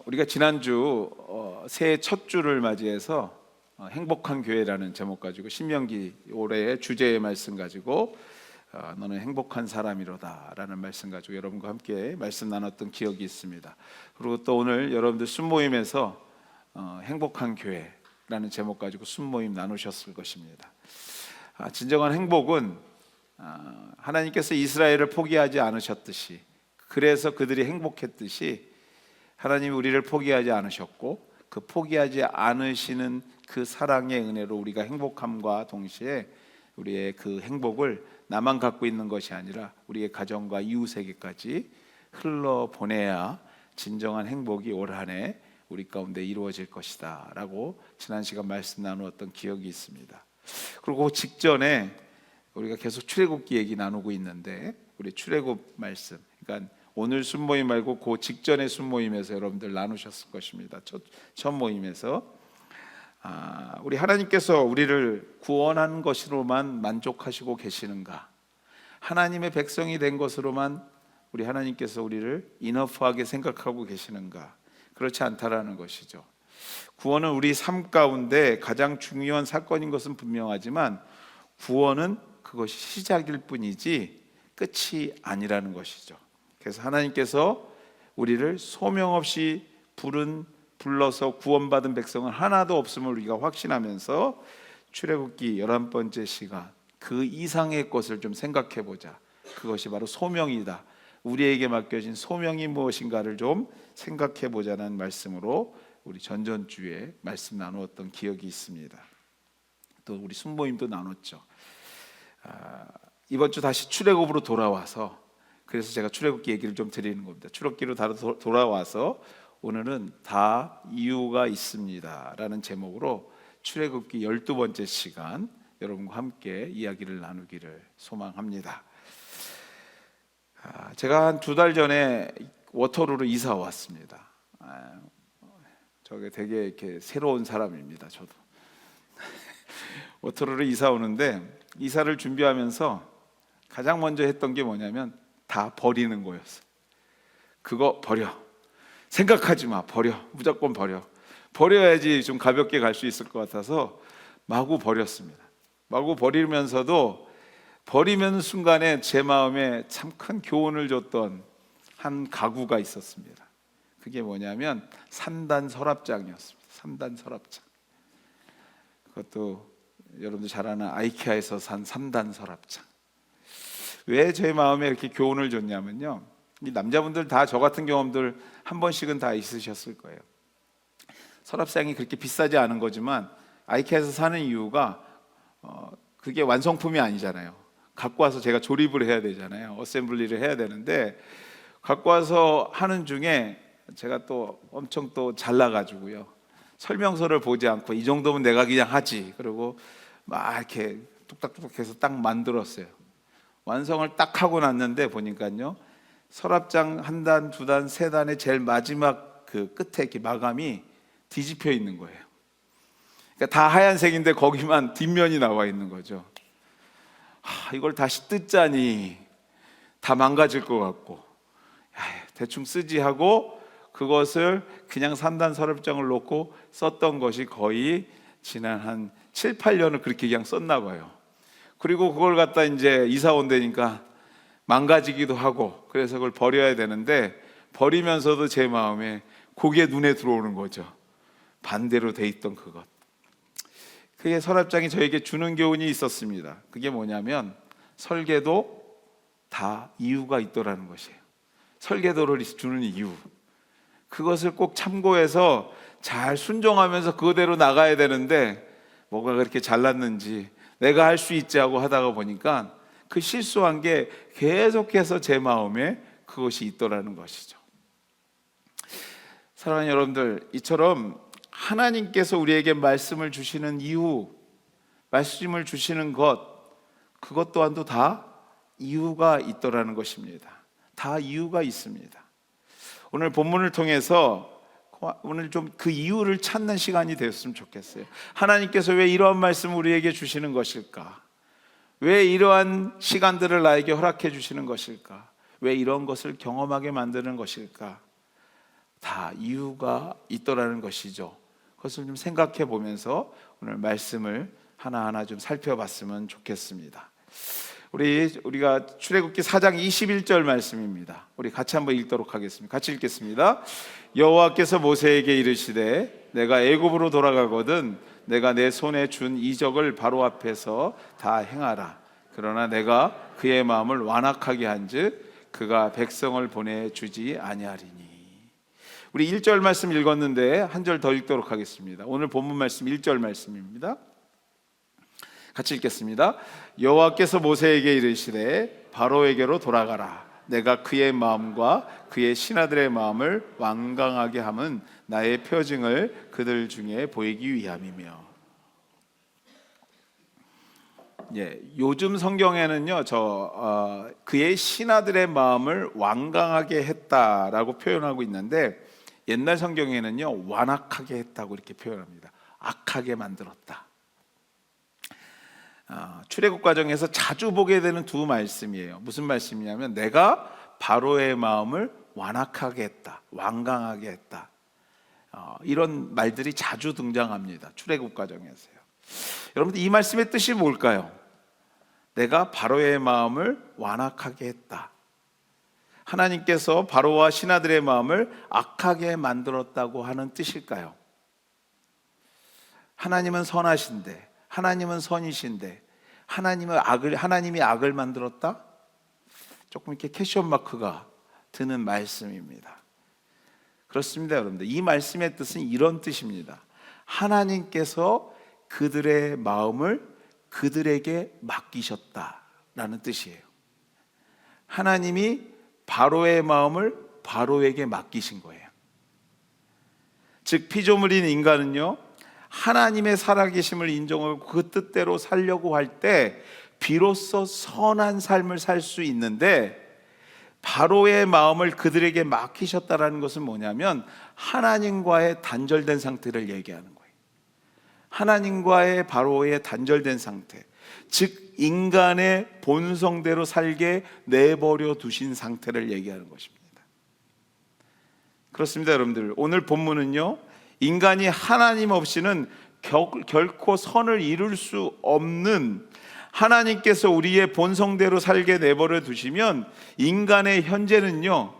우리가 지난주 새해 첫 주를 맞이해서 행복한 교회라는 제목 가지고 신명기 올해의 주제의 말씀 가지고 너는 행복한 사람이로다 라는 말씀 가지고 여러분과 함께 말씀 나눴던 기억이 있습니다. 그리고 또 오늘 여러분들 순모임에서 행복한 교회라는 제목 가지고 순모임 나누셨을 것입니다. 진정한 행복은 하나님께서 이스라엘을 포기하지 않으셨듯이, 그래서 그들이 행복했듯이 하나님이 우리를 포기하지 않으셨고, 그 포기하지 않으시는 그 사랑의 은혜로 우리가 행복함과 동시에 우리의 그 행복을 나만 갖고 있는 것이 아니라 우리의 가정과 이웃에게까지 흘러보내야 진정한 행복이 올 한 해 우리 가운데 이루어질 것이다 라고 지난 시간 말씀 나누었던 기억이 있습니다. 그리고 그 직전에 우리가 계속 출애굽기 얘기 나누고 있는데, 우리 출애굽 말씀, 그러니까 오늘 순모임 말고 그 직전의 순모임에서 여러분들 나누셨을 것입니다. 첫 모임에서 우리 하나님께서 우리를 구원한 것으로만 만족하시고 계시는가? 하나님의 백성이 된 것으로만 우리 하나님께서 우리를 이너프하게 생각하고 계시는가? 그렇지 않다라는 것이죠. 구원은 우리 삶 가운데 가장 중요한 사건인 것은 분명하지만, 구원은 그것이 시작일 뿐이지 끝이 아니라는 것이죠. 그래서 하나님께서 우리를 소명 없이 불러서 구원받은 백성은 하나도 없음을 우리가 확신하면서 출애굽기 11번째 시간, 그 이상의 것을 좀 생각해 보자. 그것이 바로 소명이다. 우리에게 맡겨진 소명이 무엇인가를 좀 생각해 보자는 말씀으로 우리 전전주에 말씀 나누었던 기억이 있습니다. 또 우리 순모임도 나눴죠. 이번 주 다시 출애굽으로 돌아와서, 그래서 제가 출애굽기 얘기를 좀 드리는 겁니다. 출애굽기로 돌아와서 오늘은 다 이유가 있습니다 라는 제목으로 출애굽기 12번째 시간 여러분과 함께 이야기를 나누기를 소망합니다. 제가 한 2달 전에 워터루로 이사 왔습니다. 저게 되게 이렇게 새로운 사람입니다. 저도 워터루로 이사 오는데, 이사를 준비하면서 가장 먼저 했던 게 뭐냐면 다 버리는 거였어요. 그거 버려, 생각하지 마, 버려, 무조건 버려야지 좀 가볍게 갈 수 있을 것 같아서 마구 버렸습니다. 마구 버리면서도 버리면 순간에 제 마음에 참 큰 교훈을 줬던 한 가구가 있었습니다. 그게 뭐냐면 3단 서랍장이었습니다. 3단 서랍장. 그것도 여러분들 잘 아는 아이케아에서 산 3단 서랍장. 왜 제 마음에 이렇게 교훈을 줬냐면요, 이 남자분들 다 저 같은 경험들 한 번씩은 다 있으셨을 거예요. 서랍장이 그렇게 비싸지 않은 거지만 아이케아에서 사는 이유가 그게 완성품이 아니잖아요. 갖고 와서 제가 조립을 해야 되잖아요. 어셈블리를 해야 되는데, 갖고 와서 하는 중에 제가 또 엄청 또 잘나가지고요, 설명서를 보지 않고 이 정도면 내가 그냥 하지, 그리고 막 이렇게 뚝딱뚝딱 해서 딱 만들었어요. 완성을 딱 하고 났는데 보니까요, 서랍장 1단, 2단, 3단의 제일 마지막 그 끝에 이렇게 마감이 뒤집혀 있는 거예요. 그러니까 다 하얀색인데 거기만 뒷면이 나와 있는 거죠. 이걸 다시 뜯자니 다 망가질 것 같고, 대충 쓰지 하고 그것을 그냥 3단 서랍장을 놓고 썼던 것이 거의 지난 한 7, 8년을 그렇게 그냥 썼나 봐요. 그리고 그걸 갖다 이제 이사 온다니까 망가지기도 하고, 그래서 그걸 버려야 되는데, 버리면서도 제 마음에 그게 눈에 들어오는 거죠. 반대로 돼 있던 그것. 그게 서랍장이 저에게 주는 교훈이 있었습니다. 그게 뭐냐면 설계도 다 이유가 있더라는 것이에요. 설계도를 주는 이유, 그것을 꼭 참고해서 잘 순종하면서 그대로 나가야 되는데, 뭐가 그렇게 잘났는지 내가 할 수 있지 하고 하다가 보니까 그 실수한 게 계속해서 제 마음에 그것이 있더라는 것이죠. 사랑하는 여러분들, 이처럼 하나님께서 우리에게 말씀을 주시는 이유, 말씀을 주시는 것, 그것 또한도 다 이유가 있더라는 것입니다. 다 이유가 있습니다. 오늘 본문을 통해서 오늘 좀 그 이유를 찾는 시간이 되었으면 좋겠어요. 하나님께서 왜 이러한 말씀을 우리에게 주시는 것일까? 왜 이러한 시간들을 나에게 허락해 주시는 것일까? 왜 이런 것을 경험하게 만드는 것일까? 다 이유가 있더라는 것이죠. 그것을 좀 생각해 보면서 오늘 말씀을 하나하나 좀 살펴봤으면 좋겠습니다. 우리가 출애굽기 4장 21절 말씀입니다. 우리 같이 한번 읽도록 하겠습니다. 같이 읽겠습니다. 여호와께서 모세에게 이르시되 내가 애굽으로 돌아가거든 내가 내 손에 준 이적을 바로 앞에서 다 행하라. 그러나 내가 그의 마음을 완악하게 한즉 그가 백성을 보내주지 아니하리니. 우리 1절 말씀 읽었는데 한 절 더 읽도록 하겠습니다. 오늘 본문 말씀 1절 말씀입니다. 같이 읽겠습니다. 여호와께서 모세에게 이르시되 바로에게로 돌아가라. 내가 그의 마음과 그의 신하들의 마음을 완강하게 함은 나의 표징을 그들 중에 보이기 위함이며. 요즘 성경에는요, 그의 신하들의 마음을 완강하게 했다라고 표현하고 있는데, 옛날 성경에는요, 완악하게 했다고 이렇게 표현합니다. 악하게 만들었다. 출애굽 과정에서 자주 보게 되는 두 말씀이에요. 무슨 말씀이냐면 내가 바로의 마음을 완악하게 했다, 완강하게 했다. 이런 말들이 자주 등장합니다. 출애굽 과정에서요. 여러분들 이 말씀의 뜻이 뭘까요? 내가 바로의 마음을 완악하게 했다. 하나님께서 바로와 신하들의 마음을 악하게 만들었다고 하는 뜻일까요? 하나님은 선하신데, 하나님은 선이신데 하나님이 악을 만들었다? 조금 이렇게 캐션 마크가 드는 말씀입니다. 그렇습니다, 여러분들. 이 말씀의 뜻은 이런 뜻입니다. 하나님께서 그들의 마음을 그들에게 맡기셨다라는 뜻이에요. 하나님이 바로의 마음을 바로에게 맡기신 거예요. 즉 피조물인 인간은요, 하나님의 살아계심을 인정하고 그 뜻대로 살려고 할 때 비로소 선한 삶을 살 수 있는데, 바로의 마음을 그들에게 맡기셨다라는 것은 뭐냐면 하나님과의 단절된 상태를 얘기하는 거예요. 하나님과의 바로의 단절된 상태, 즉 인간의 본성대로 살게 내버려 두신 상태를 얘기하는 것입니다. 그렇습니다, 여러분들. 오늘 본문은요, 인간이 하나님 없이는 결코 선을 이룰 수 없는, 하나님께서 우리의 본성대로 살게 내버려 두시면 인간의 현재는요,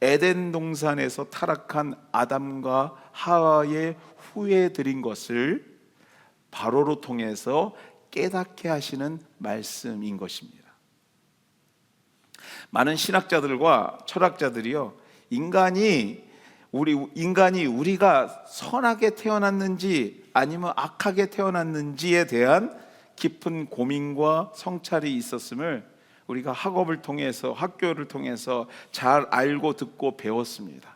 에덴 동산에서 타락한 아담과 하와의 후에 드린 것을 바로로 통해서 깨닫게 하시는 말씀인 것입니다. 많은 신학자들과 철학자들이요, 인간이 우리가 선하게 태어났는지 아니면 악하게 태어났는지에 대한 깊은 고민과 성찰이 있었음을 우리가 학업을 통해서, 학교를 통해서 잘 알고 듣고 배웠습니다.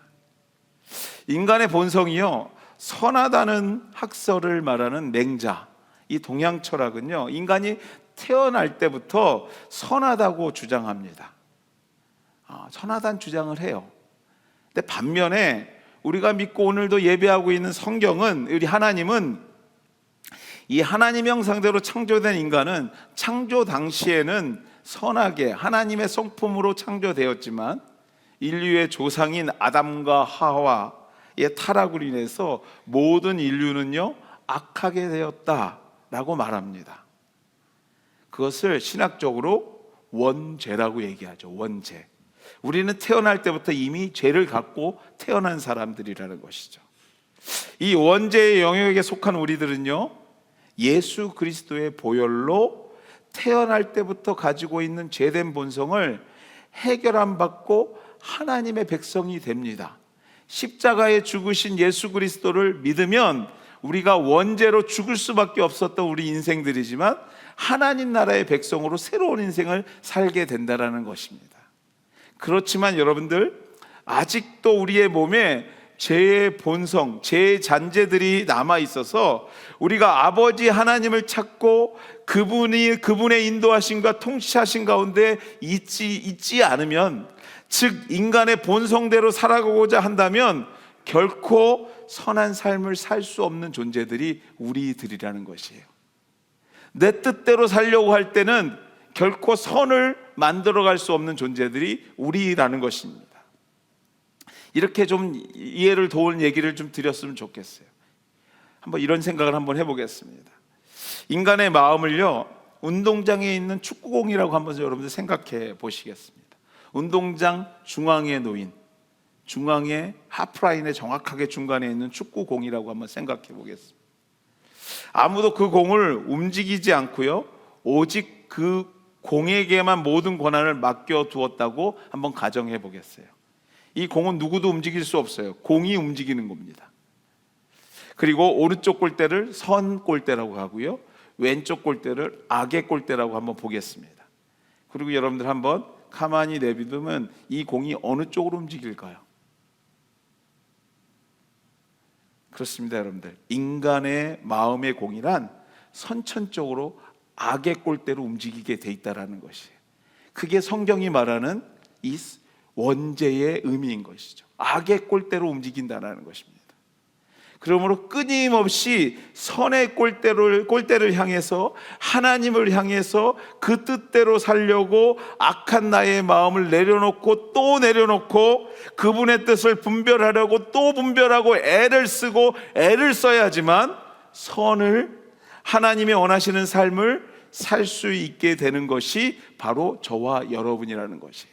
인간의 본성이요, 선하다는 학설을 말하는 맹자, 이 동양 철학은요, 인간이 태어날 때부터 선하다고 주장합니다. 선하다는 주장을 해요. 근데 반면에 우리가 믿고 오늘도 예배하고 있는 성경은, 우리 하나님은, 이 하나님 형상대로 창조된 인간은 창조 당시에는 선하게 하나님의 성품으로 창조되었지만 인류의 조상인 아담과 하와의 타락으로 인해서 모든 인류는요, 악하게 되었다라고 말합니다. 그것을 신학적으로 원죄라고 얘기하죠. 원죄. 우리는 태어날 때부터 이미 죄를 갖고 태어난 사람들이라는 것이죠. 이 원죄의 영역에 속한 우리들은요, 예수 그리스도의 보혈로 태어날 때부터 가지고 있는 죄된 본성을 해결함 받고 하나님의 백성이 됩니다. 십자가에 죽으신 예수 그리스도를 믿으면 우리가 원죄로 죽을 수밖에 없었던 우리 인생들이지만 하나님 나라의 백성으로 새로운 인생을 살게 된다는 것입니다. 그렇지만 여러분들, 아직도 우리의 몸에 죄의 본성, 죄의 잔재들이 남아 있어서 우리가 아버지 하나님을 찾고 그분의 인도하심과 통치하신 가운데 있지 않으면, 즉 인간의 본성대로 살아가고자 한다면 결코 선한 삶을 살 수 없는 존재들이 우리들이라는 것이에요. 내 뜻대로 살려고 할 때는 결코 선을 만들어갈 수 없는 존재들이 우리라는 것입니다. 이렇게 좀 이해를 도울 얘기를 좀 드렸으면 좋겠어요. 한번 이런 생각을 한번 해보겠습니다. 인간의 마음을요, 운동장에 있는 축구공이라고 한번 여러분들 생각해 보시겠습니다. 운동장 중앙에 놓인, 중앙에 하프라인의 정확하게 중간에 있는 축구공이라고 한번 생각해 보겠습니다. 아무도 그 공을 움직이지 않고요, 오직 그 공에게만 모든 권한을 맡겨 두었다고 한번 가정해 보겠어요. 이 공은 누구도 움직일 수 없어요. 공이 움직이는 겁니다. 그리고 오른쪽 골대를 선 골대라고 하고요, 왼쪽 골대를 악의 골대라고 한번 보겠습니다. 그리고 여러분들 한번 가만히 내비두면 이 공이 어느 쪽으로 움직일까요? 그렇습니다, 여러분들. 인간의 마음의 공이란 선천적으로 악의 골대로 움직이게 돼 있다라는 것이에요. 그게 성경이 말하는 이 원죄의 의미인 것이죠. 악의 골대로 움직인다는 것입니다. 그러므로 끊임없이 선의 골대를 향해서, 하나님을 향해서 그 뜻대로 살려고 악한 나의 마음을 내려놓고 또 내려놓고 그분의 뜻을 분별하려고 또 분별하고 애를 쓰고 애를 써야지만 선을, 하나님이 원하시는 삶을 살 수 있게 되는 것이 바로 저와 여러분이라는 것이에요.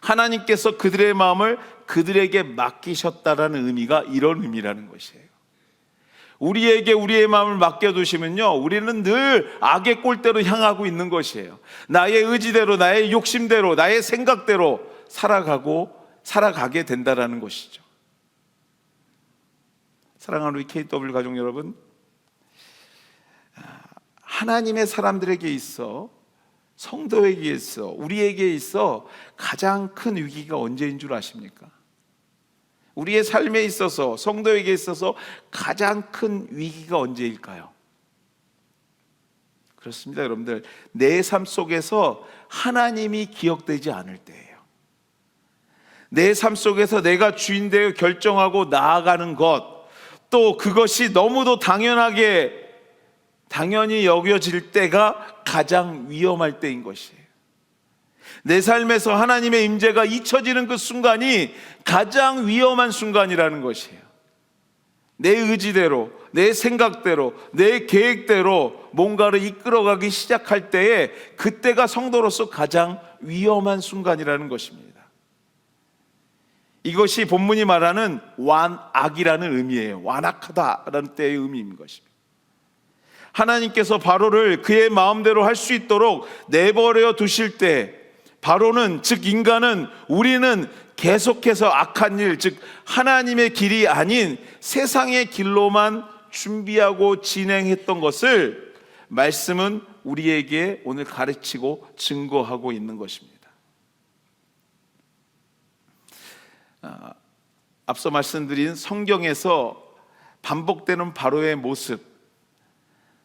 하나님께서 그들의 마음을 그들에게 맡기셨다라는 의미가 이런 의미라는 것이에요. 우리에게 우리의 마음을 맡겨두시면요, 우리는 늘 악의 꼴대로 향하고 있는 것이에요. 나의 의지대로, 나의 욕심대로, 나의 생각대로 살아가게 된다라는 것이죠. 사랑하는 우리 KW 가족 여러분, 하나님의 사람들에게 있어, 성도에게 있어, 우리에게 있어 가장 큰 위기가 언제인 줄 아십니까? 우리의 삶에 있어서, 성도에게 있어서 가장 큰 위기가 언제일까요? 그렇습니다, 여러분들. 내 삶 속에서 하나님이 기억되지 않을 때예요. 내 삶 속에서 내가 주인 되어 결정하고 나아가는 것, 또 그것이 너무도 당연히 여겨질 때가 가장 위험할 때인 것이에요. 내 삶에서 하나님의 임재가 잊혀지는 그 순간이 가장 위험한 순간이라는 것이에요. 내 의지대로, 내 생각대로, 내 계획대로 뭔가를 이끌어가기 시작할 때에 그때가 성도로서 가장 위험한 순간이라는 것입니다. 이것이 본문이 말하는 완악이라는 의미예요. 완악하다라는 때의 의미인 것입니다. 하나님께서 바로를 그의 마음대로 할 수 있도록 내버려 두실 때, 바로는, 즉 인간은, 우리는 계속해서 악한 일, 즉 하나님의 길이 아닌 세상의 길로만 준비하고 진행했던 것을 말씀은 우리에게 오늘 가르치고 증거하고 있는 것입니다. 앞서 말씀드린 성경에서 반복되는 바로의 모습,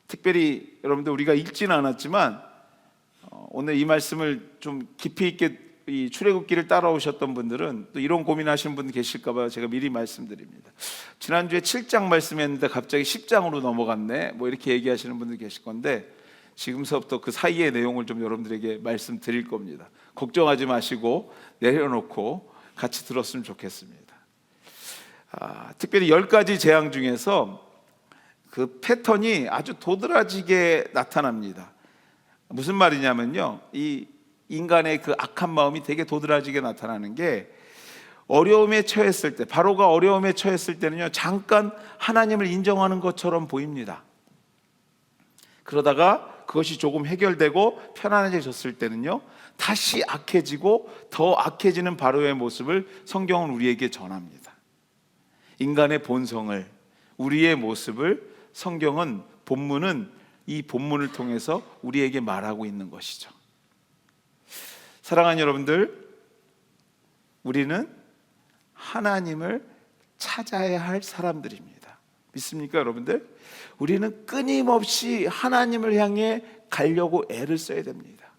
특별히 여러분들 우리가 읽지는 않았지만 오늘 이 말씀을 좀 깊이 있게 이 출애굽기를 따라오셨던 분들은 또 이런 고민하시는 분 계실까 봐 제가 미리 말씀드립니다. 지난주에 7장 말씀했는데 갑자기 10장으로 넘어갔네, 뭐 이렇게 얘기하시는 분들 계실 건데, 지금서부터 그 사이의 내용을 좀 여러분들에게 말씀드릴 겁니다. 걱정하지 마시고 내려놓고 같이 들었으면 좋겠습니다. 특별히 10가지 재앙 중에서 그 패턴이 아주 도드라지게 나타납니다. 무슨 말이냐면요, 이 인간의 그 악한 마음이 되게 도드라지게 나타나는 게, 어려움에 처했을 때, 바로가 어려움에 처했을 때는요, 잠깐 하나님을 인정하는 것처럼 보입니다. 그러다가 그것이 조금 해결되고 편안해졌을 때는요, 다시 악해지고 더 악해지는 바로의 모습을 성경은 우리에게 전합니다. 인간의 본성을, 우리의 모습을 성경은, 본문은 이 본문을 통해서 우리에게 말하고 있는 것이죠. 사랑하는 여러분들, 우리는 하나님을 찾아야 할 사람들입니다. 믿습니까, 여러분들? 우리는 끊임없이 하나님을 향해 가려고 애를 써야 됩니다.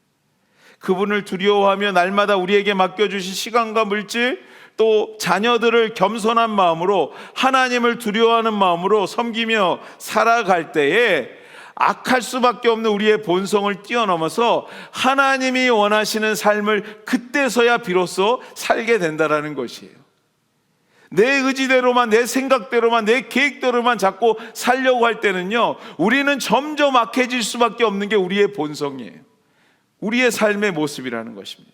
그분을 두려워하며 날마다 우리에게 맡겨주신 시간과 물질, 또 자녀들을 겸손한 마음으로, 하나님을 두려워하는 마음으로 섬기며 살아갈 때에 악할 수밖에 없는 우리의 본성을 뛰어넘어서 하나님이 원하시는 삶을 그때서야 비로소 살게 된다라는 것이에요. 내 의지대로만, 내 생각대로만, 내 계획대로만 자꾸 살려고 할 때는요, 우리는 점점 악해질 수밖에 없는 게 우리의 본성이에요. 우리의 삶의 모습이라는 것입니다.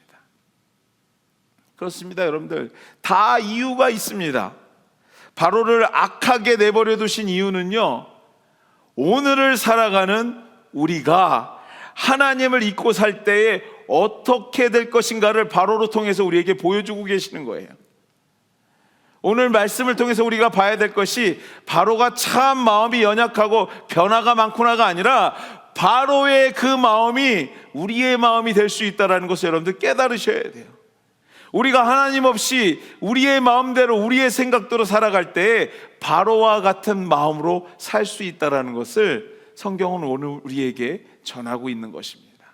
그렇습니다, 여러분들. 다 이유가 있습니다. 바로를 악하게 내버려 두신 이유는요, 오늘을 살아가는 우리가 하나님을 잊고 살 때에 어떻게 될 것인가를 바로로 통해서 우리에게 보여주고 계시는 거예요. 오늘 말씀을 통해서 우리가 봐야 될 것이 바로가 참 마음이 연약하고 변화가 많구나가 아니라 바로의 그 마음이 우리의 마음이 될 수 있다는 것을 여러분들 깨달으셔야 돼요. 우리가 하나님 없이 우리의 마음대로 우리의 생각대로 살아갈 때 바로와 같은 마음으로 살 수 있다는 것을 성경은 오늘 우리에게 전하고 있는 것입니다.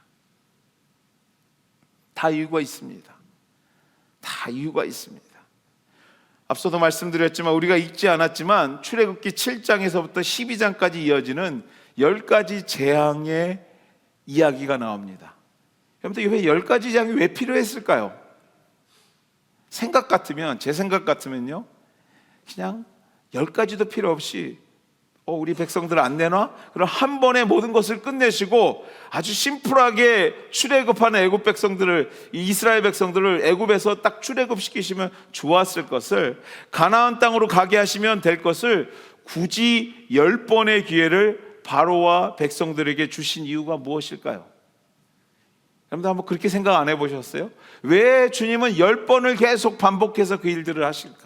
다 이유가 있습니다. 다 이유가 있습니다. 앞서도 말씀드렸지만 우리가 읽지 않았지만 출애굽기 7장에서부터 12장까지 이어지는 10가지 재앙의 이야기가 나옵니다. 여러분들 왜 10가지 재앙이 왜 필요했을까요? 생각 같으면, 제 생각 같으면요, 그냥 10가지도 필요 없이 우리 백성들 안 내놔? 그럼 한 번에 모든 것을 끝내시고 아주 심플하게 출애굽하는 애굽 백성들을, 이스라엘 백성들을 애굽에서 딱 출애굽시키시면 좋았을 것을, 가나안 땅으로 가게 하시면 될 것을 굳이 10번의 기회를 바로와 백성들에게 주신 이유가 무엇일까요? 여러분들 한번 그렇게 생각 안 해보셨어요? 왜 주님은 10번을 계속 반복해서 그 일들을 하실까?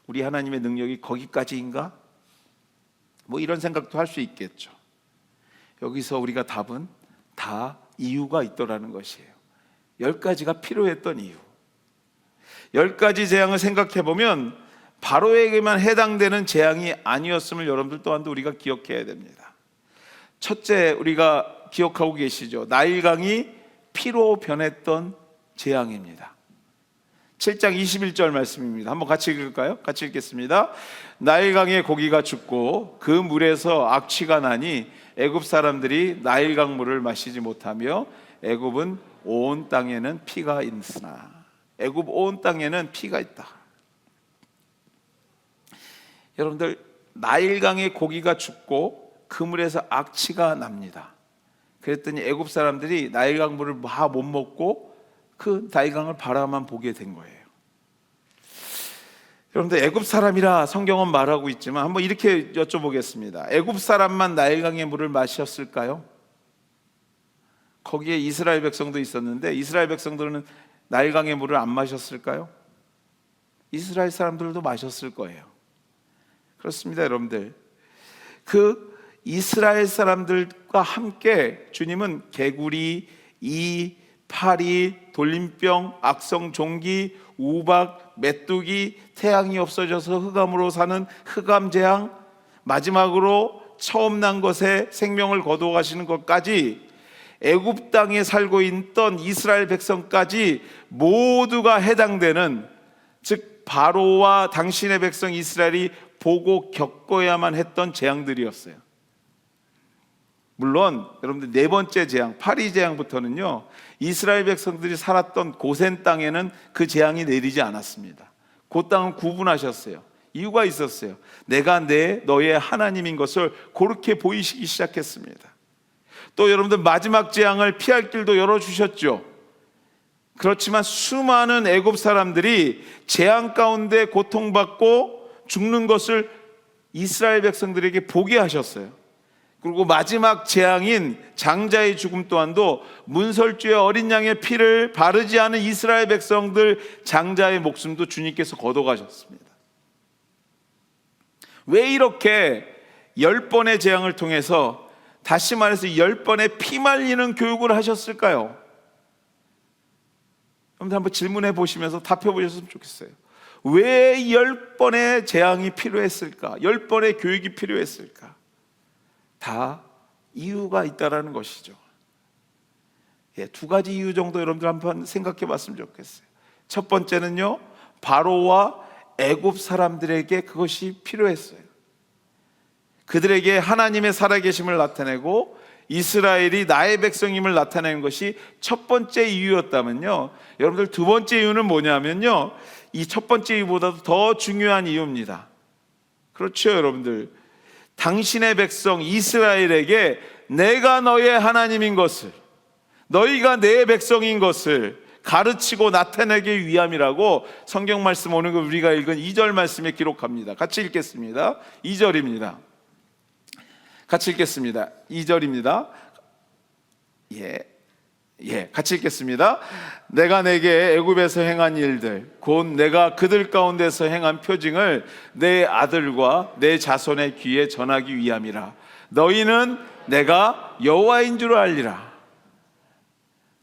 우리 하나님의 능력이 거기까지인가? 뭐 이런 생각도 할 수 있겠죠. 여기서 우리가 답은 다 이유가 있더라는 것이에요. 10가지가 필요했던 이유. 10가지 재앙을 생각해 보면 바로에게만 해당되는 재앙이 아니었음을 여러분들 또한도 우리가 기억해야 됩니다. 첫째, 우리가 기억하고 계시죠? 나일강이 피로 변했던 재앙입니다. 7장 21절 말씀입니다. 한번 같이 읽을까요? 같이 읽겠습니다. 나일강의 고기가 죽고 그 물에서 악취가 나니 애굽 사람들이 나일강 물을 마시지 못하며 애굽은 온 땅에는 피가 있으나, 애굽 온 땅에는 피가 있다. 여러분들, 나일강의 고기가 죽고 그 물에서 악취가 납니다. 그랬더니 애굽 사람들이 나일강 물을 다 못 먹고 그 나일강을 바라만 보게 된 거예요. 여러분들, 애굽 사람이라 성경은 말하고 있지만 한번 이렇게 여쭤보겠습니다. 애굽 사람만 나일강의 물을 마셨을까요? 거기에 이스라엘 백성도 있었는데 이스라엘 백성들은 나일강의 물을 안 마셨을까요? 이스라엘 사람들도 마셨을 거예요. 그렇습니다, 여러분들. 그 이스라엘 사람들과 함께 주님은 개구리, 이, 파리, 돌림병, 악성 종기, 우박, 메뚜기, 태양이 없어져서 흑암으로 사는 흑암 재앙, 마지막으로 처음 난 것에 생명을 거두어가시는 것까지 애굽 땅에 살고 있던 이스라엘 백성까지 모두가 해당되는, 즉 바로와 당신의 백성 이스라엘이 보고 겪어야만 했던 재앙들이었어요. 물론 여러분들, 네 번째 재앙, 파리 재앙부터는요, 이스라엘 백성들이 살았던 고센 땅에는 그 재앙이 내리지 않았습니다. 그 땅은 구분하셨어요. 이유가 있었어요. 내가 너의 하나님인 것을 그렇게 보이시기 시작했습니다. 또 여러분들, 마지막 재앙을 피할 길도 열어주셨죠. 그렇지만 수많은 애굽 사람들이 재앙 가운데 고통받고 죽는 것을 이스라엘 백성들에게 보게 하셨어요. 그리고 마지막 재앙인 장자의 죽음 또한도 문설주의 어린 양의 피를 바르지 않은 이스라엘 백성들 장자의 목숨도 주님께서 거둬가셨습니다. 왜 이렇게 10번의 재앙을 통해서, 다시 말해서 10번의 피 말리는 교육을 하셨을까요? 여러분들 한번 질문해 보시면서 답해 보셨으면 좋겠어요. 왜 10번의 재앙이 필요했을까? 10번의 교육이 필요했을까? 다 이유가 있다라는 것이죠. 두 가지 이유 정도 여러분들 한번 생각해 봤으면 좋겠어요. 첫 번째는요, 바로와 애굽 사람들에게 그것이 필요했어요. 그들에게 하나님의 살아계심을 나타내고 이스라엘이 나의 백성임을 나타내는 것이 첫 번째 이유였다면요, 여러분들 두 번째 이유는 뭐냐면요, 이 첫 번째 이유보다도 더 중요한 이유입니다. 그렇죠, 여러분들. 당신의 백성 이스라엘에게 내가 너의 하나님인 것을, 너희가 내 백성인 것을 가르치고 나타내기 위함이라고 성경 말씀, 오늘 우리가 읽은 2절 말씀에 기록합니다. 같이 읽겠습니다. 2절입니다. 같이 읽겠습니다. 2절입니다. 같이 읽겠습니다. 내가 내게 애굽에서 행한 일들, 곧 내가 그들 가운데서 행한 표징을 내 아들과 내 자손의 귀에 전하기 위함이라. 너희는 내가 여호와인 줄 알리라.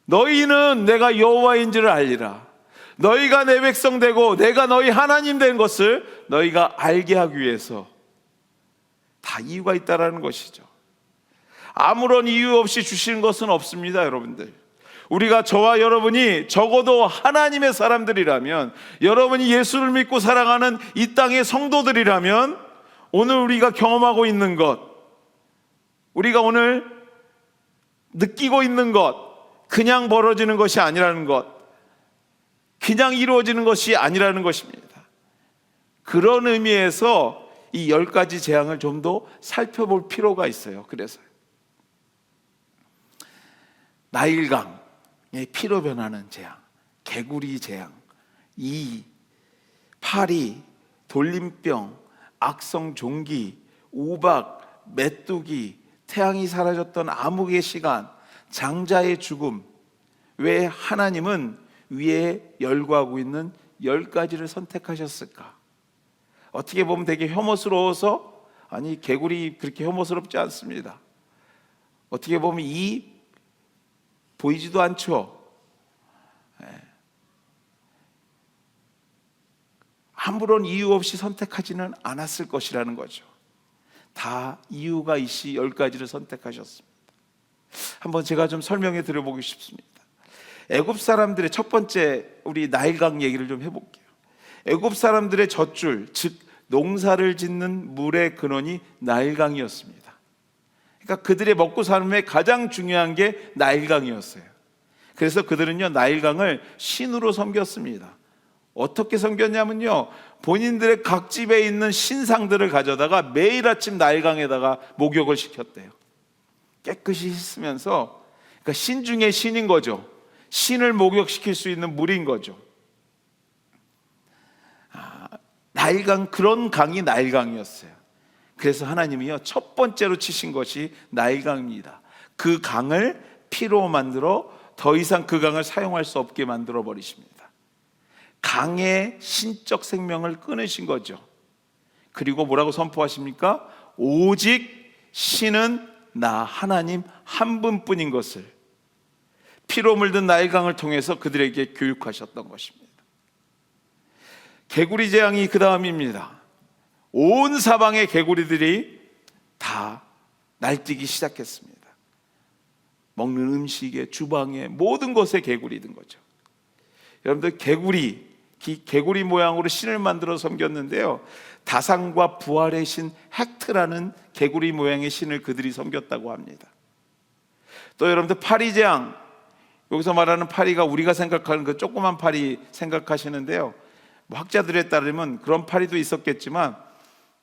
너희는 내가 여호와인 줄 알리라. 너희가 내 백성 되고 내가 너희 하나님 된 것을 너희가 알게 하기 위해서. 다 이유가 있다라는 것이죠. 아무런 이유 없이 주시는 것은 없습니다, 여러분들. 우리가, 저와 여러분이 적어도 하나님의 사람들이라면, 여러분이 예수를 믿고 살아가는 이 땅의 성도들이라면, 오늘 우리가 경험하고 있는 것, 우리가 오늘 느끼고 있는 것, 그냥 벌어지는 것이 아니라는 것, 그냥 이루어지는 것이 아니라는 것입니다. 그런 의미에서 이 10가지 재앙을 좀 더 살펴볼 필요가 있어요. 그래서 나일강의 피로 변하는 재앙, 개구리 재앙, 파리, 돌림병, 악성 종기, 우박, 메뚜기, 태양이 사라졌던 암흑의 시간, 장자의 죽음. 왜 하나님은 위에 열거하고 있는 10가지를 선택하셨을까? 어떻게 보면 되게 혐오스러워서, 아니, 개구리 그렇게 혐오스럽지 않습니다. 어떻게 보면 보이지도 않죠. 아무런 이유 없이 선택하지는 않았을 것이라는 거죠. 다 이유가 있이 10가지를 선택하셨습니다. 한번 제가 좀 설명해 드려보고 싶습니다. 애굽 사람들의 첫 번째, 우리 나일강 얘기를 좀 해볼게요. 애굽 사람들의 젖줄, 즉 농사를 짓는 물의 근원이 나일강이었습니다. 그러니까 그들의 먹고 삶에 가장 중요한 게 나일강이었어요. 그래서 그들은요, 나일강을 신으로 섬겼습니다. 어떻게 섬겼냐면요, 본인들의 각 집에 있는 신상들을 가져다가 매일 아침 나일강에다가 목욕을 시켰대요. 깨끗이 씻으면서, 그러니까 신 중에 신인 거죠. 신을 목욕시킬 수 있는 물인 거죠. 나일강, 그런 강이 나일강이었어요. 그래서 하나님이요, 첫 번째로 치신 것이 나일강입니다. 그 강을 피로 만들어 더 이상 그 강을 사용할 수 없게 만들어 버리십니다. 강의 신적 생명을 끊으신 거죠. 그리고 뭐라고 선포하십니까? 오직 신은 나 하나님 한 분뿐인 것을 피로 물든 나일강을 통해서 그들에게 교육하셨던 것입니다. 개구리 재앙이 그 다음입니다. 온 사방의 개구리들이 다 날뛰기 시작했습니다. 먹는 음식에, 주방에, 모든 것에 개구리 든 거죠. 여러분들, 개구리 모양으로 신을 만들어 섬겼는데요, 다산과 부활의 신 헥트라는 개구리 모양의 신을 그들이 섬겼다고 합니다. 또 여러분들, 파리 재앙, 여기서 말하는 파리가 우리가 생각하는 그 조그만 파리 생각하시는데요, 학자들에 따르면 그런 파리도 있었겠지만,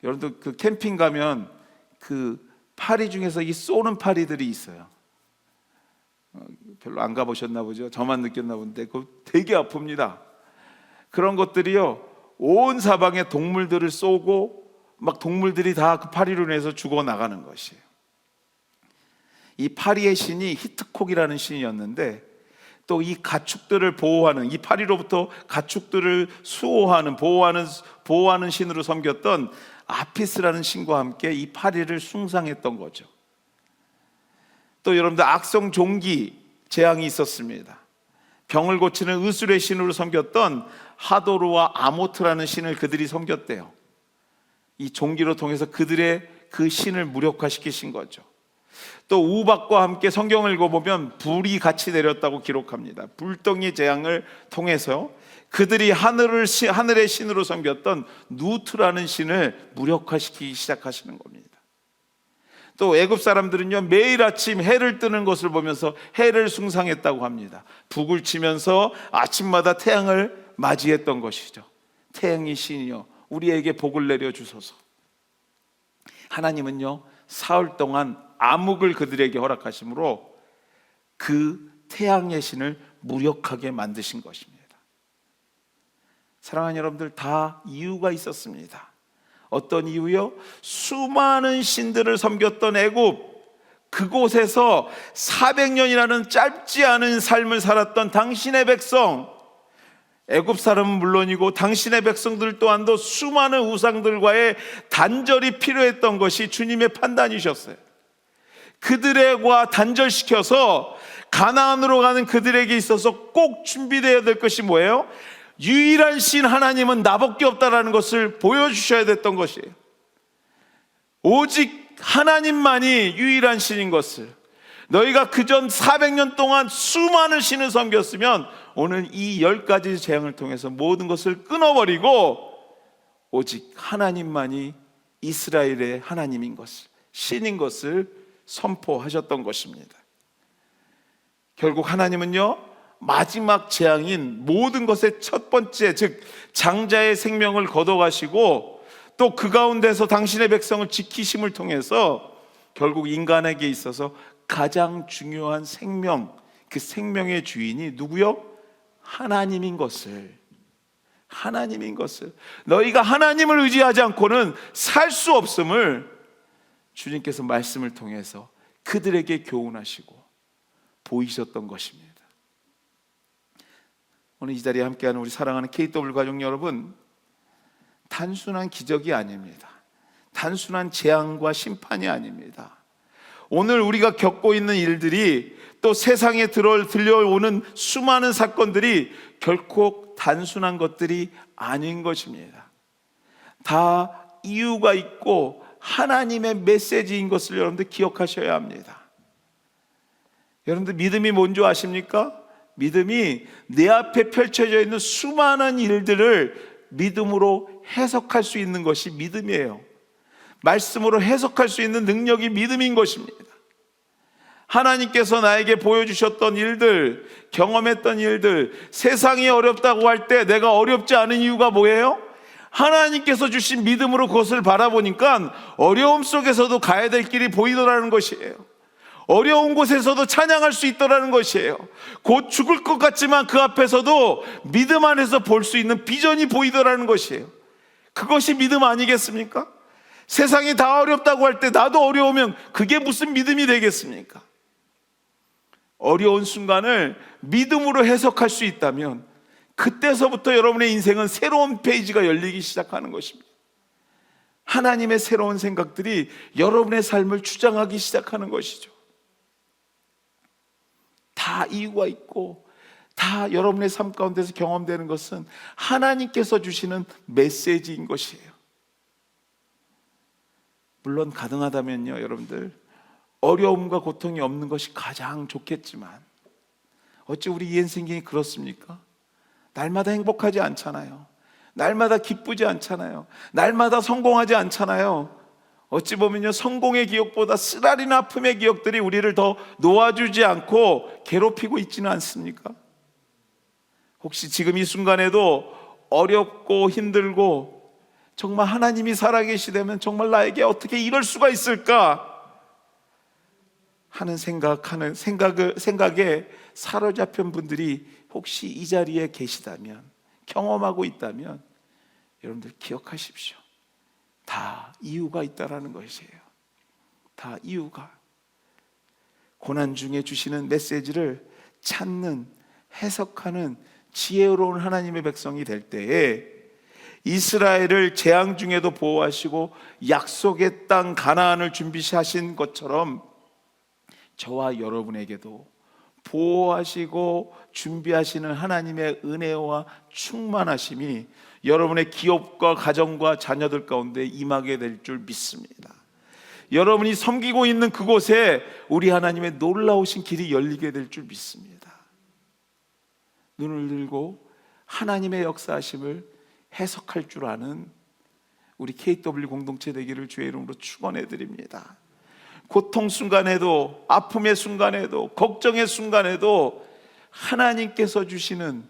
여러분들 그 캠핑 가면 그 파리 중에서 이 쏘는 파리들이 있어요. 별로 안 가보셨나 보죠. 저만 느꼈나 본데 그거 되게 아픕니다. 그런 것들이요, 온 사방에 동물들을 쏘고 막 동물들이 다 그 파리로 인해서 죽어나가는 것이에요. 이 파리의 신이 히트콕이라는 신이었는데, 또 이 가축들을 보호하는, 이 파리로부터 가축들을 수호하는, 보호하는 신으로 섬겼던 아피스라는 신과 함께 이 파리를 숭상했던 거죠. 또 여러분들, 악성 종기 재앙이 있었습니다. 병을 고치는 의술의 신으로 섬겼던 하도르와 아모트라는 신을 그들이 섬겼대요. 이 종기로 통해서 그들의 그 신을 무력화시키신 거죠. 또 우박과 함께 성경을 읽어보면 불이 같이 내렸다고 기록합니다. 불덩이 재앙을 통해서 그들이 하늘의 신으로 섬겼던 누트라는 신을 무력화시키기 시작하시는 겁니다. 또 애굽 사람들은요, 매일 아침 해를 뜨는 것을 보면서 해를 숭상했다고 합니다. 북을 치면서 아침마다 태양을 맞이했던 것이죠. 태양의 신이여 우리에게 복을 내려 주소서. 하나님은요, 사흘 동안 암흑을 그들에게 허락하심으로 그 태양의 신을 무력하게 만드신 것입니다. 사랑하는 여러분들, 다 이유가 있었습니다. 어떤 이유요? 수많은 신들을 섬겼던 애굽, 그곳에서 400년이라는 짧지 않은 삶을 살았던 당신의 백성, 애굽 사람은 물론이고 당신의 백성들 또한도 수많은 우상들과의 단절이 필요했던 것이 주님의 판단이셨어요. 그들과 단절시켜서 가나안으로 가는 그들에게 있어서 꼭 준비되어야 될 것이 뭐예요? 유일한 신 하나님은 나밖에 없다라는 것을 보여주셔야 됐던 것이에요. 오직 하나님만이 유일한 신인 것을, 너희가 그전 400년 동안 수많은 신을 섬겼으면 오늘 이 10가지 재앙을 통해서 모든 것을 끊어버리고 오직 하나님만이 이스라엘의 하나님인 것을, 신인 것을 선포하셨던 것입니다. 결국 하나님은요, 마지막 재앙인 모든 것의 첫 번째, 즉 장자의 생명을 걷어가시고 또 그 가운데서 당신의 백성을 지키심을 통해서 결국 인간에게 있어서 가장 중요한 생명, 그 생명의 주인이 누구요? 하나님인 것을, 하나님인 것을, 너희가 하나님을 의지하지 않고는 살 수 없음을 주님께서 말씀을 통해서 그들에게 교훈하시고 보이셨던 것입니다. 오늘 이 자리에 함께하는 우리 사랑하는 KW 가족 여러분, 단순한 기적이 아닙니다. 단순한 재앙과 심판이 아닙니다. 오늘 우리가 겪고 있는 일들이, 또 세상에 들려오는 수많은 사건들이 결코 단순한 것들이 아닌 것입니다. 다 이유가 있고 하나님의 메시지인 것을 여러분들 기억하셔야 합니다. 여러분들 믿음이 뭔지 아십니까? 믿음이 내 앞에 펼쳐져 있는 수많은 일들을 믿음으로 해석할 수 있는 것이 믿음이에요. 말씀으로 해석할 수 있는 능력이 믿음인 것입니다. 하나님께서 나에게 보여주셨던 일들, 경험했던 일들, 세상이 어렵다고 할 때 내가 어렵지 않은 이유가 뭐예요? 하나님께서 주신 믿음으로 그것을 바라보니까 어려움 속에서도 가야 될 길이 보이더라는 것이에요. 어려운 곳에서도 찬양할 수 있더라는 것이에요. 곧 죽을 것 같지만 그 앞에서도 믿음 안에서 볼 수 있는 비전이 보이더라는 것이에요. 그것이 믿음 아니겠습니까? 세상이 다 어렵다고 할 때 나도 어려우면 그게 무슨 믿음이 되겠습니까? 어려운 순간을 믿음으로 해석할 수 있다면 그때서부터 여러분의 인생은 새로운 페이지가 열리기 시작하는 것입니다. 하나님의 새로운 생각들이 여러분의 삶을 주장하기 시작하는 것이죠. 다 이유가 있고 다 여러분의 삶 가운데서 경험되는 것은 하나님께서 주시는 메시지인 것이에요. 물론 가능하다면요, 여러분들 어려움과 고통이 없는 것이 가장 좋겠지만 어찌 우리 인생이 그렇습니까? 날마다 행복하지 않잖아요. 날마다 기쁘지 않잖아요. 날마다 성공하지 않잖아요. 어찌 보면요, 성공의 기억보다 쓰라린 아픔의 기억들이 우리를 더 놓아주지 않고 괴롭히고 있지는 않습니까? 혹시 지금 이 순간에도 어렵고 힘들고 정말 하나님이 살아계시다면 정말 나에게 어떻게 이럴 수가 있을까 하는 생각에 사로잡힌 분들이 혹시 이 자리에 계시다면, 경험하고 있다면 여러분들 기억하십시오. 다 이유가 있다라는 것이에요. 다 이유가. 고난 중에 주시는 메시지를 찾는, 해석하는 지혜로운 하나님의 백성이 될 때에 이스라엘을 재앙 중에도 보호하시고 약속의 땅 가나안을 준비하신 것처럼 저와 여러분에게도 보호하시고 준비하시는 하나님의 은혜와 충만하심이 여러분의 기업과 가정과 자녀들 가운데 임하게 될 줄 믿습니다. 여러분이 섬기고 있는 그곳에 우리 하나님의 놀라우신 길이 열리게 될 줄 믿습니다. 눈을 들고 하나님의 역사하심을 해석할 줄 아는 우리 KW 공동체 되기를 주의 이름으로 축원해 드립니다. 고통 순간에도, 아픔의 순간에도, 걱정의 순간에도 하나님께서 주시는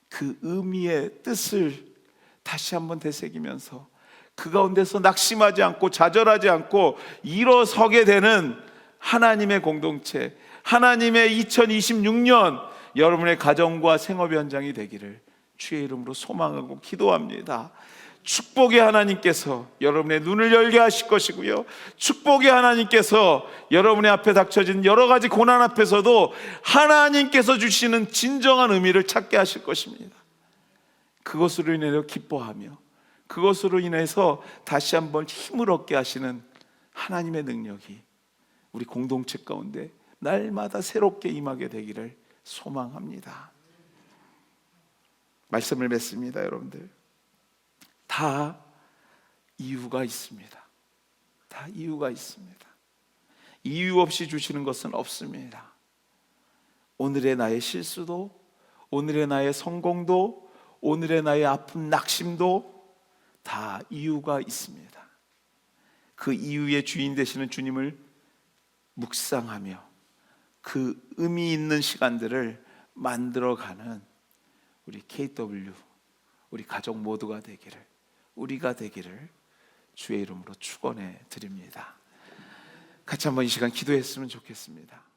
그 의미의 뜻을 다시 한번 되새기면서 그 가운데서 낙심하지 않고 좌절하지 않고 일어서게 되는 하나님의 공동체, 하나님의 2026년 여러분의 가정과 생업 현장이 되기를 주의 이름으로 소망하고 기도합니다. 축복의 하나님께서 여러분의 눈을 열게 하실 것이고요, 축복의 하나님께서 여러분의 앞에 닥쳐진 여러 가지 고난 앞에서도 하나님께서 주시는 진정한 의미를 찾게 하실 것입니다. 그것으로 인해서 기뻐하며 그것으로 인해서 다시 한번 힘을 얻게 하시는 하나님의 능력이 우리 공동체 가운데 날마다 새롭게 임하게 되기를 소망합니다. 말씀을 맺습니다. 여러분들, 다 이유가 있습니다. 다 이유가 있습니다. 이유 없이 주시는 것은 없습니다. 오늘의 나의 실수도, 오늘의 나의 성공도, 오늘의 나의 아픔, 낙심도 다 이유가 있습니다. 그 이유의 주인 되시는 주님을 묵상하며 그 의미 있는 시간들을 만들어가는 우리 KW, 우리 가족 모두가 되기를, 우리가 되기를 주의 이름으로 축원해 드립니다. 같이 한번 이 시간 기도했으면 좋겠습니다.